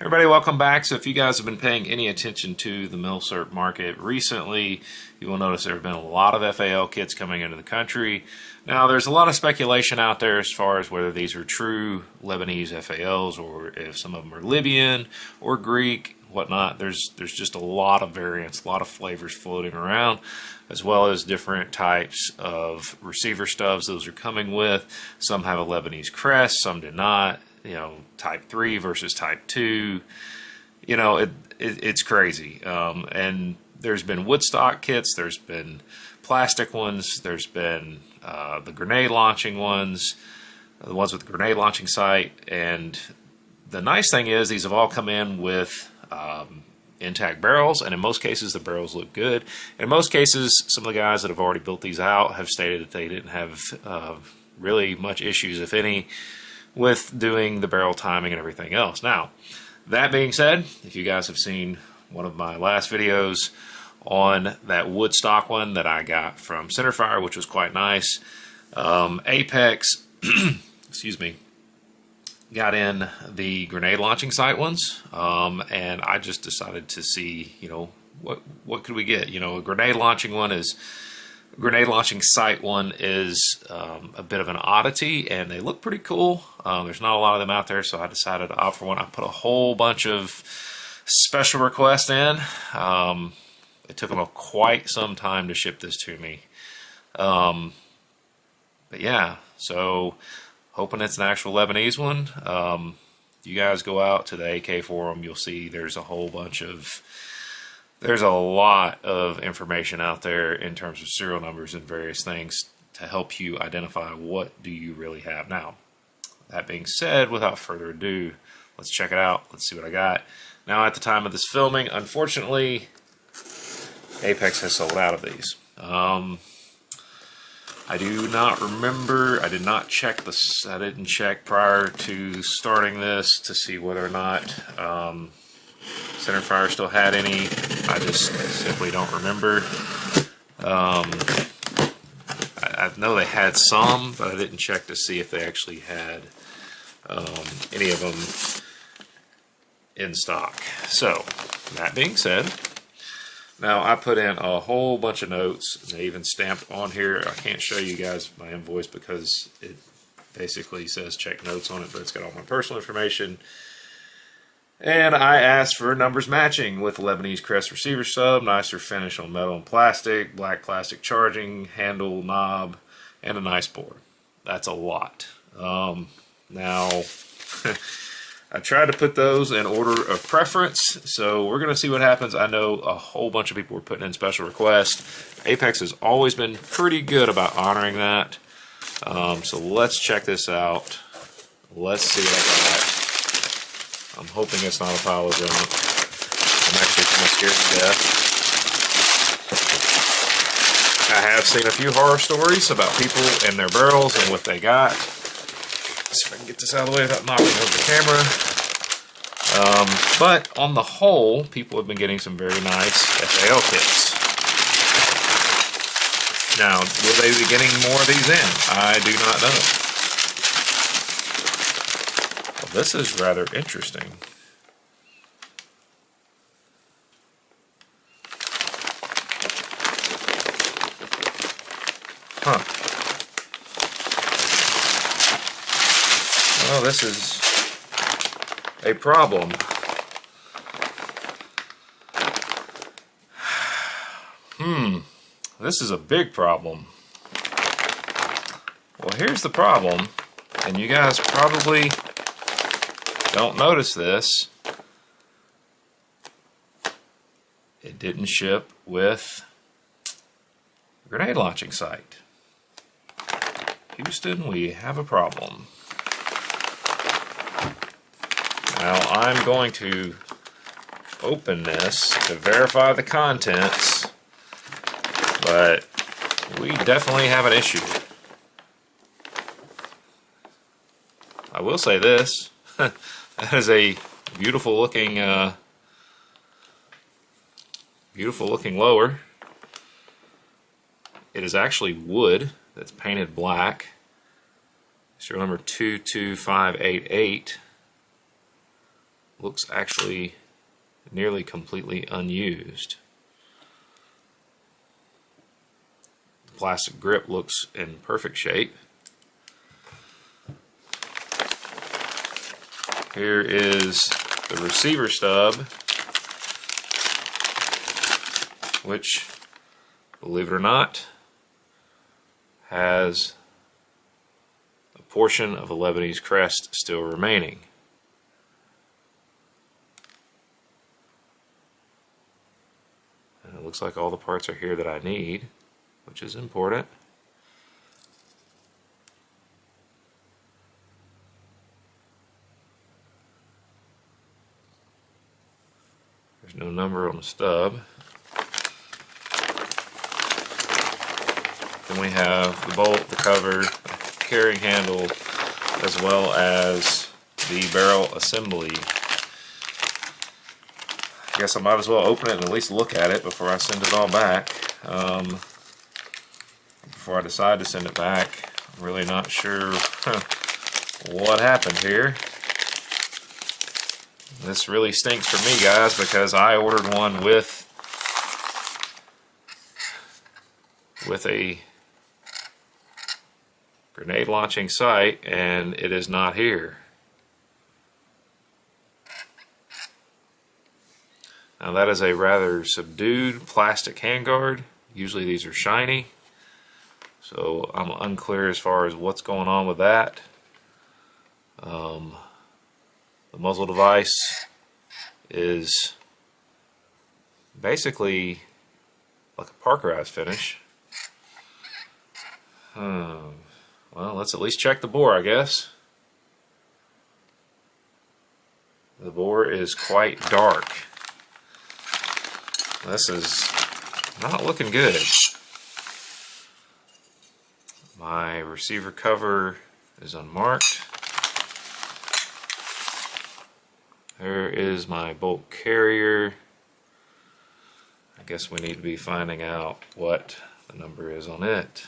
Everybody, welcome back. So if you guys have been paying any attention to the milsurp market recently, you will notice there have been a lot of FAL kits coming into the country. Now, there's a lot of speculation out there as far as whether these are true Lebanese FALs or if some of them are Libyan or Greek, whatnot. There's just a lot of variants, a lot of flavors floating around, as well as different types of receiver stubs those are coming with. Some have a Lebanese crest, some do not. You know, type 3 versus type 2, you know, it's crazy. And there's been woodstock kits, there's been plastic ones, there's been the grenade launching ones, the ones with the grenade launching sight. And the nice thing is these have all come in with intact barrels, and in most cases the barrels look good. In most cases, some of the guys that have already built these out have stated that they didn't have really much issues, if any, with doing the barrel timing and everything else. Now, that being said, if you guys have seen one of my last videos on that woodstock one that I got from Centerfire, which was quite nice, Apex, excuse me, got in the grenade launching sight ones, and I just decided to see, you know, what could we get? You know, a grenade launching sight one is a bit of an oddity, and they look pretty cool. There's not a lot of them out there, so I decided to opt for one. I put a whole bunch of special requests in. It took them quite some time to ship this to me. But yeah, so hoping it's an actual Lebanese one. You guys go out to the AK forum, you'll see there's a lot of information out there in terms of serial numbers and various things to help you identify what do you really have. Now, that being said, without further ado, let's check it out. Let's see what I got. Now, at the time of this filming, unfortunately, Apex has sold out of these. I do not remember. I did not check this. I didn't check prior to starting this to see whether or not Centerfire still had any. I just simply don't remember. I know they had some, but I didn't check to see if they actually had any of them in stock. So, that being said, now I put in a whole bunch of notes. They even stamped on here. I can't show you guys my invoice because it basically says check notes on it, but it's got all my personal information. And I asked for numbers matching with Lebanese crest receiver sub, nicer finish on metal and plastic, black plastic charging, handle, knob, and a nice bore. That's a lot. Now, I tried to put those in order of preference, so we're going to see what happens. I know a whole bunch of people were putting in special requests. Apex has always been pretty good about honoring that. So let's check this out. Let's see what I got. I'm hoping it's not a pile of junk. I'm actually kind of scared to death. I have seen a few horror stories about people and their barrels and what they got. Let's see if I can get this out of the way without knocking over the camera. But on the whole, people have been getting some very nice FAL kits. Now, will they be getting more of these in? I do not know. This is rather interesting. Huh. Well, this is a problem. This is a big problem. Well, here's the problem, and you guys probably don't notice this. It didn't ship with grenade launching sight. Houston, we have a problem. Now I'm going to open this to verify the contents, but we definitely have an issue. I will say this. That is a beautiful looking lower. It is actually wood that's painted black. Serial number 22588. looks actually nearly completely unused. The plastic grip looks in perfect shape. Here is the receiver stub, which, believe it or not, has a portion of a Lebanese crest still remaining. And it looks like all the parts are here that I need, which is important. There's no number on the stub. Then we have the bolt, the cover, the carrying handle, as well as the barrel assembly. I guess I might as well open it and at least look at it before I send it all back. Before I decide to send it back, I'm really not sure what happened here. This really stinks for me, guys, because I ordered one with a grenade launching sight, and it is not here. Now that is a rather subdued plastic handguard. Usually these are shiny, so I'm unclear as far as what's going on with that. The muzzle device is basically like a parkerized finish. Well, let's at least check the bore, I guess. The bore is quite dark. This is not looking good. My receiver cover is unmarked. There is my bolt carrier. I guess we need to be finding out what the number is on it.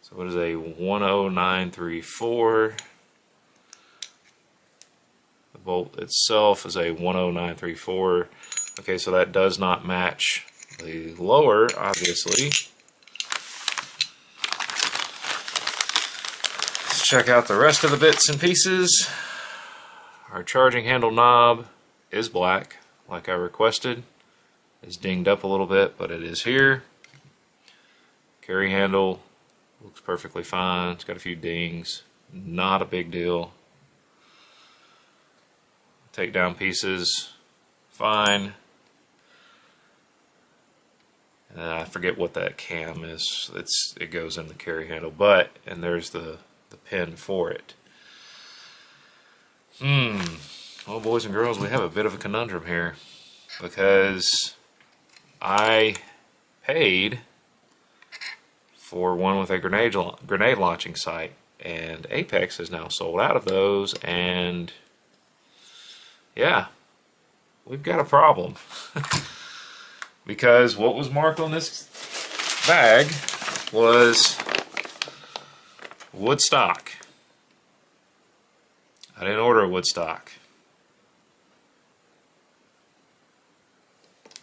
So what is a 10934? The bolt itself is a 10934. Okay, so that does not match the lower, obviously. Let's check out the rest of the bits and pieces. Our charging handle knob is black, like I requested. It's dinged up a little bit, but it is here. Carry handle looks perfectly fine. It's got a few dings. Not a big deal. Take down pieces, fine. I forget what that cam is. It goes in the carry handle, and there's the pin for it. Well, boys and girls, we have a bit of a conundrum here, because I paid for one with a grenade launching sight, and Apex is now sold out of those, and yeah, we've got a problem. Because what was marked on this bag was wood stock. I didn't order a wood stock.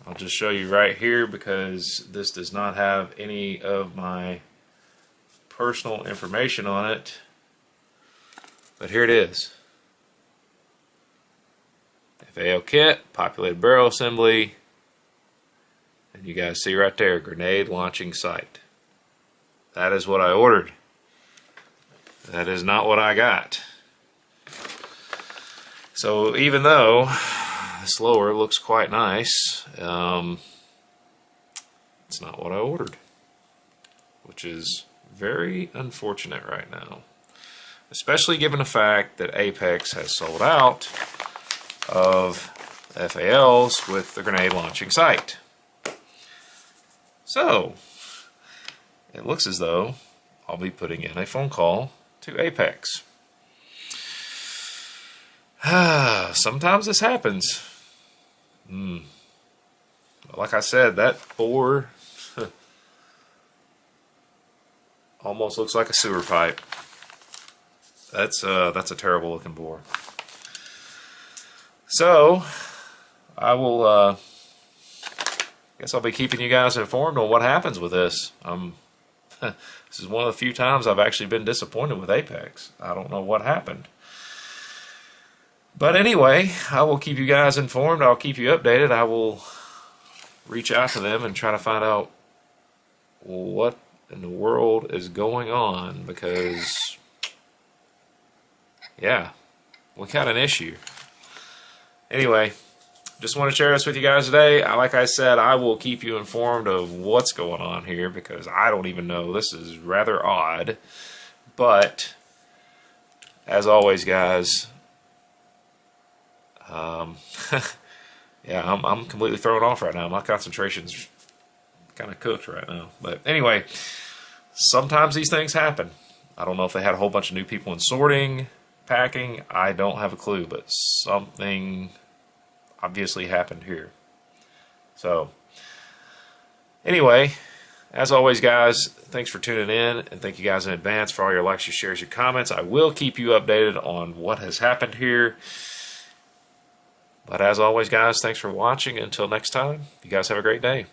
I'll just show you right here, because this does not have any of my personal information on it. But here it is. FAL kit, populated barrel assembly, and you guys see right there, grenade launching sight. That is what I ordered. That is not what I got. So even though this lower looks quite nice, it's not what I ordered, which is very unfortunate right now, especially given the fact that Apex has sold out of FALs with the grenade launching sight. So it looks as though I'll be putting in a phone call to Apex. Sometimes this happens. Like I said, that bore almost looks like a sewer pipe. That's a terrible looking boar. So I will guess I'll be keeping you guys informed on what happens with this. This is one of the few times I've actually been disappointed with Apex. I don't know what happened. But anyway, I will keep you guys informed. I'll keep you updated. I will reach out to them and try to find out what in the world is going on, because, yeah, we got an issue. Anyway, just want to share this with you guys today. Like I said, I will keep you informed of what's going on here, because I don't even know. This is rather odd. But, as always, guys, yeah, I'm completely thrown off right now. My concentration's kind of cooked right now. But anyway, sometimes these things happen. I don't know if they had a whole bunch of new people in sorting, packing. I don't have a clue, but something obviously happened here. So anyway, as always, guys, thanks for tuning in, and thank you guys in advance for all your likes, your shares, your comments. I will keep you updated on what has happened here. But as always, guys, thanks for watching. Until next time, you guys have a great day.